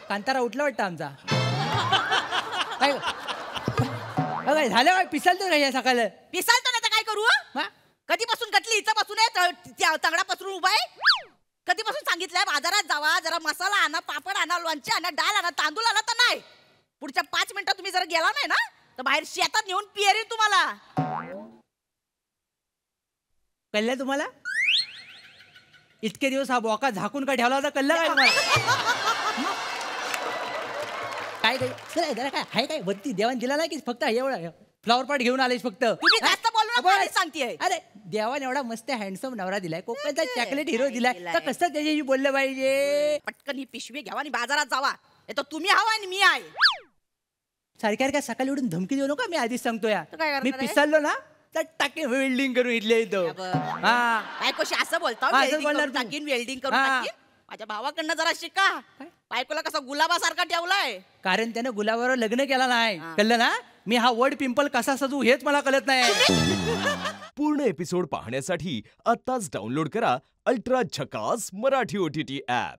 कांतारा उठला वाटतं आमचा. काय झालं काय पिसालतं काय सकाळ पिसालतो ना तर काय करू? कधीपासून कटली इथपासून तगडा पसरून उभा आहे. कधीपासून सांगितलंय बाजारात जावा, जरा मसाला आणा, पापड आणा, लोणचे आणा, डाळ आणा, तांदूळ आणा तर नाही. पुढच्या 5 मिनिटात तुम्ही जरा गेला नाही ना तर बाहेर शेतात नेऊन पियरी तुम्हाला. कळलं तुम्हाला? इतके दिवस हा बोका झाकून का ठेवला होता, कळलं काय तुम्हाला? काय काय जरा काय आहे काय वरती देवान दिला नाही की फक्त एवढा फ्लॉवर पॉट घेऊन आलेस फक्त. तुम्ही जास्त बोलू नका सांगतेय. अरे देवान एवढा मस्त हँडसम नवरा दिलाय, कोकणचा चॉकलेट हिरो दिलाय, तर कसं त्याच्याशी बोललं पाहिजे? पटकन ही पिशवी घ्यावा आणि बाजारात जावा. तर तुम्ही हवा आणि मी आहे. सारख्या सकाळी उठून धमकी देऊ नका, मी आधीच सांगतोय. मी आहे? पिसाललो ना तर टाके वेल्डिंग करून इथले येतो. बायकोशी असं बोलता, टाकीन वेल्डिंग करून टाकीन. माझ्या भावाकडनं जरा शिका. बायकोला कसा गुलाबासारखा ठेवलाय. कारण त्यानं गुलाबावर लग्न केला नाही, कळलं ना? मी हा वर्ड पिंपल कसा सजू हेच मला कळत नाही. पूर्ण एपिसोड पाहण्यासाठी आताच डाउनलोड करा अल्ट्रा झकास मराठी OTT ऍप.